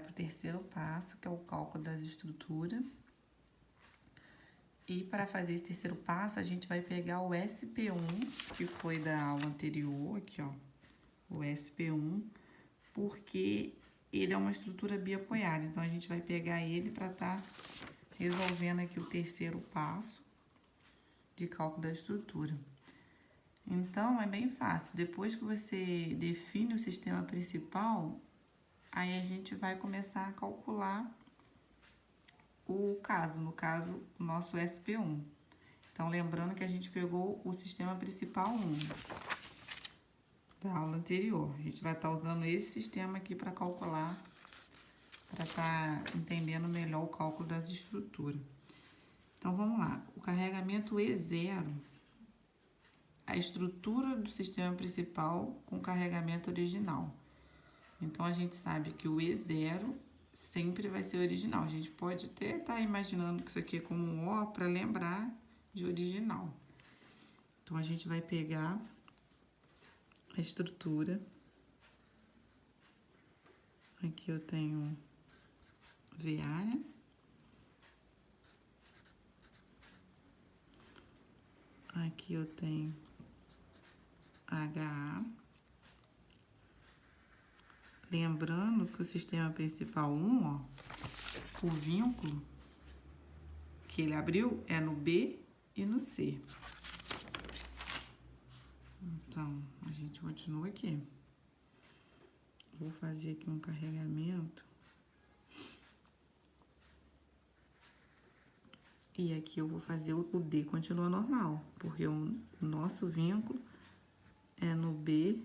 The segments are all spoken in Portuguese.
para o terceiro passo, que é o cálculo das estruturas. E para fazer esse terceiro passo, a gente vai pegar o SP1, que foi da aula anterior, aqui ó, o SP1, porque ele é uma estrutura biapoiada. Então, a gente vai pegar ele para estar resolvendo aqui o terceiro passo de cálculo da estrutura. Então, é bem fácil. Depois que você define o sistema principal, aí a gente vai começar a calcular o caso, no caso, o nosso SP1. Então, lembrando que a gente pegou o sistema principal 1 da aula anterior. A gente vai estar usando esse sistema aqui para calcular, para estar entendendo melhor o cálculo das estruturas. Então, vamos lá. O carregamento E0, a estrutura do sistema principal com carregamento original. Então, a gente sabe que o E0 sempre vai ser original. A gente pode até estar imaginando que isso aqui é como um O para lembrar de original. Então, a gente vai pegar a estrutura. Aqui eu tenho VA, né? Aqui eu tenho HA. Lembrando que o sistema principal 1, ó, o vínculo que ele abriu é no B e no C. Então, a gente continua aqui. Vou fazer aqui um carregamento. E aqui eu vou fazer o D continua normal, porque o nosso vínculo é no B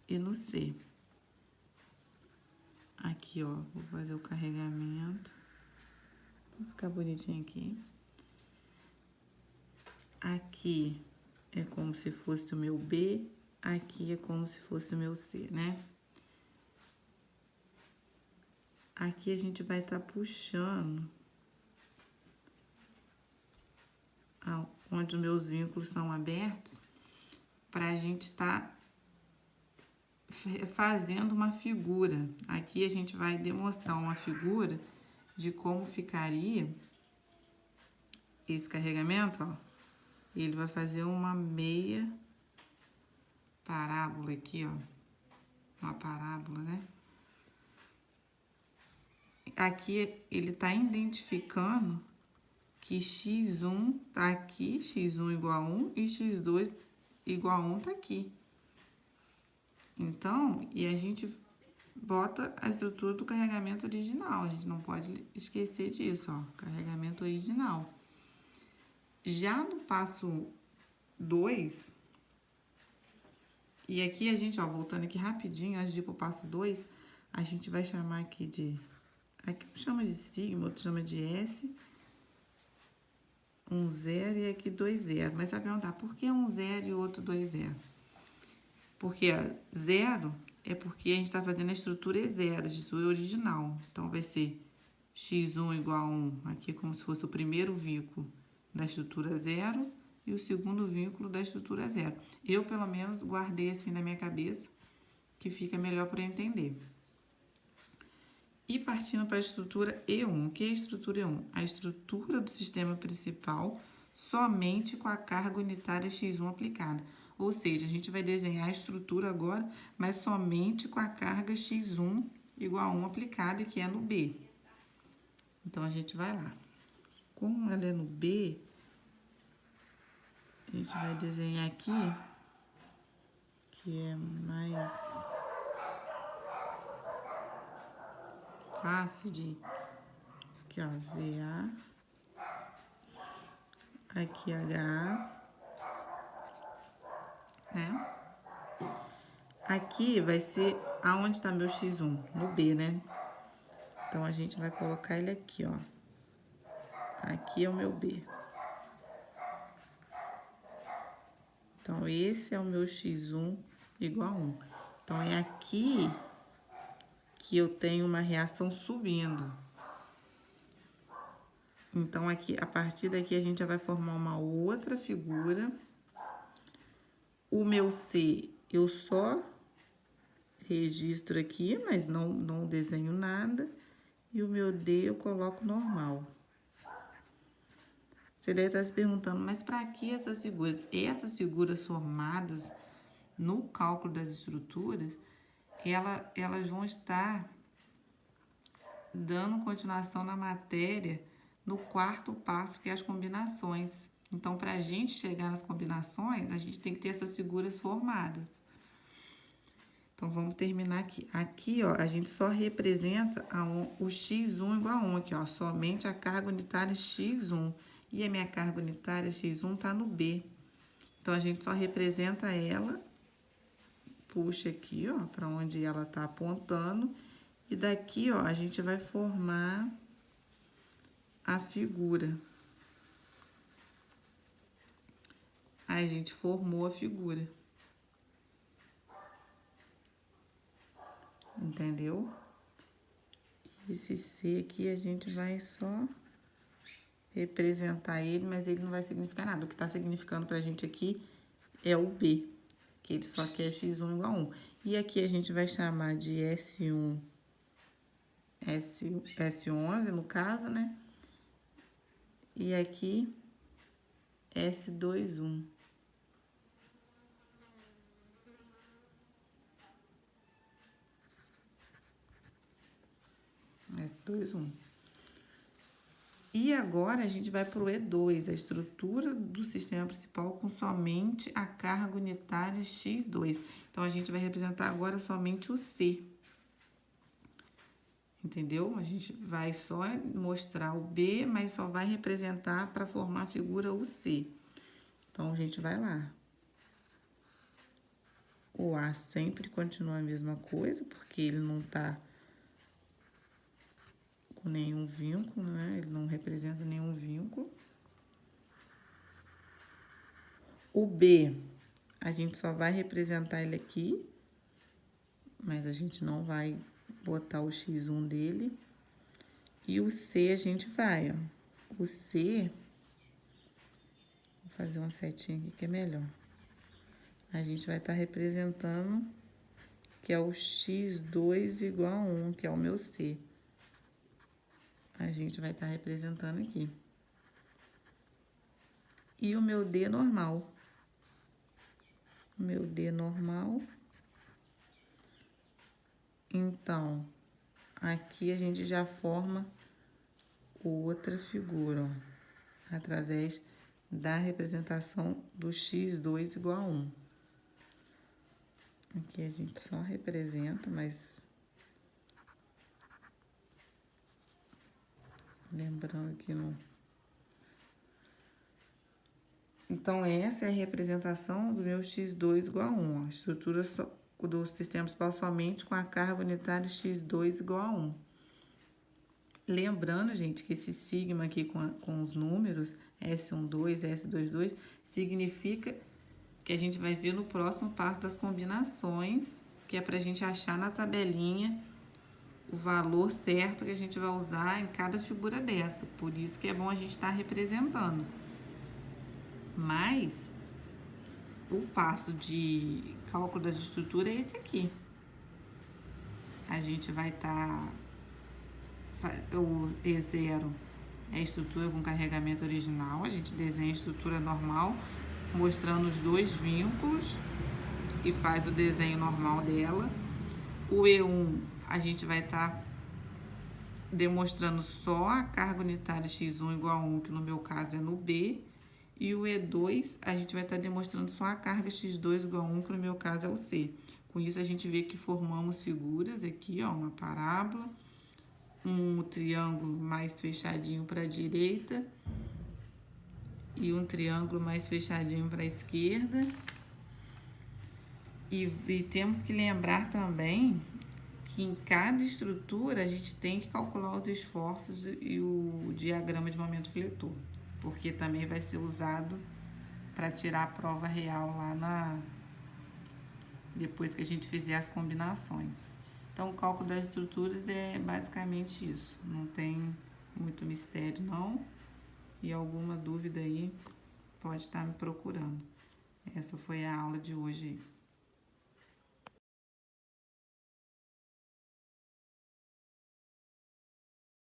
e no C. Aqui, ó, vou fazer o carregamento. Vai ficar bonitinho aqui. Aqui é como se fosse o meu B, aqui é como se fosse o meu C, né? Aqui a gente vai estar puxando onde os meus vínculos estão abertos, para a gente estar fazendo uma figura. Aqui a gente vai demonstrar uma figura de como ficaria esse carregamento, ó. Ele vai fazer uma meia parábola aqui, ó. Uma parábola, né? Aqui ele tá identificando que x1 tá aqui, x1 igual a 1 e x2 igual a 1 tá aqui. Então, e a gente bota a estrutura do carregamento original, a gente não pode esquecer disso, ó, carregamento original. Já no passo 2, e aqui a gente, ó, voltando aqui rapidinho, antes de ir pro passo 2, a gente vai chamar aqui de, aqui um chama de sigma, outro chama de S, 1, 0 e aqui 2, 0. Mas você vai perguntar, por que 1, 0 e o outro 2, 0? Porque 0 é porque a gente está fazendo a estrutura E0, a estrutura original. Então, vai ser x1 igual a 1, aqui como se fosse o primeiro vínculo da estrutura 0 e o segundo vínculo da estrutura 0. Eu, pelo menos, guardei assim na minha cabeça, que fica melhor para entender. E partindo para a estrutura E1. O que é a estrutura E1? A estrutura do sistema principal somente com a carga unitária x1 aplicada. Ou seja, a gente vai desenhar a estrutura agora, mas somente com a carga x1 igual a 1 aplicada, que é no B. Então, a gente vai lá. Como ela é no B, a gente vai desenhar aqui, que é mais fácil de... Aqui, ó, VA. Aqui, HA. Né? Aqui vai ser aonde está meu x1? No B, né? Então, a gente vai colocar ele aqui, ó. Aqui é o meu B. Então, esse é o meu x1 igual a 1. Então, é aqui que eu tenho uma reação subindo. Então, aqui, a partir daqui, a gente já vai formar uma outra figura. O meu C, eu só registro aqui, mas não desenho nada. E o meu D eu coloco normal. Você deve estar se perguntando, mas para que essas figuras? Essas figuras formadas no cálculo das estruturas, elas vão estar dando continuação na matéria no quarto passo, que é as combinações. Então, para a gente chegar nas combinações, a gente tem que ter essas figuras formadas. Então, vamos terminar aqui. Aqui, ó, a gente só representa o x1 igual a 1 aqui, ó, somente a carga unitária x1. E a minha carga unitária x1 tá no B. Então, a gente só representa ela, puxa aqui, ó, para onde ela tá apontando. E daqui, ó, a gente vai formar a figura. Aí, a gente formou a figura. Entendeu? Esse C aqui, a gente vai só representar ele, mas ele não vai significar nada. O que tá significando pra gente aqui é o B, que ele só quer x1 igual a 1. E aqui a gente vai chamar de S1, S11 no caso, né? E aqui S21. S21. E agora a gente vai para o E2, a estrutura do sistema principal com somente a carga unitária x2. Então, a gente vai representar agora somente o C. Entendeu? A gente vai só mostrar o B, mas só vai representar para formar a figura o C. Então, a gente vai lá. O A sempre continua a mesma coisa, porque ele não tá com nenhum vínculo, né? Ele não representa nenhum vínculo. O B, a gente só vai representar ele aqui, mas a gente não vai botar o x1 dele. E o C a gente vai, ó. O C, vou fazer uma setinha aqui que é melhor. A gente vai estar representando que é o x2 igual a 1, que é o meu C. A gente vai estar representando aqui. E o meu D normal. O meu D normal. Então, aqui a gente já forma outra figura, ó, através da representação do x2 igual a 1. Aqui a gente só representa, mas lembrando que não. Então, essa é a representação do meu x2 igual a 1. A estrutura do sistema principal somente com a carga unitária x2 igual a 1. Lembrando, gente, que esse sigma aqui com os números, S12, S22, significa que a gente vai ver no próximo passo das combinações, que é pra gente achar na tabelinha o valor certo que a gente vai usar em cada figura dessa. Por isso que é bom a gente estar representando. Mas o passo de cálculo das estruturas é esse aqui. A gente vai estar... o E0 é a estrutura com carregamento original. A gente desenha a estrutura normal, mostrando os dois vínculos e faz o desenho normal dela. O E1, a gente vai estar demonstrando só a carga unitária x1 igual a 1, que no meu caso é no B. E o E2, a gente vai estar demonstrando só a carga x2 igual a 1, que no meu caso é o C. Com isso, a gente vê que formamos figuras aqui, ó, uma parábola, um triângulo mais fechadinho para a direita e um triângulo mais fechadinho para a esquerda. E temos que lembrar também que em cada estrutura a gente tem que calcular os esforços e o diagrama de momento fletor, porque também vai ser usado para tirar a prova real lá depois que a gente fizer as combinações. Então, o cálculo das estruturas é basicamente isso. Não tem muito mistério, não. E alguma dúvida aí, pode estar me procurando. Essa foi a aula de hoje aí.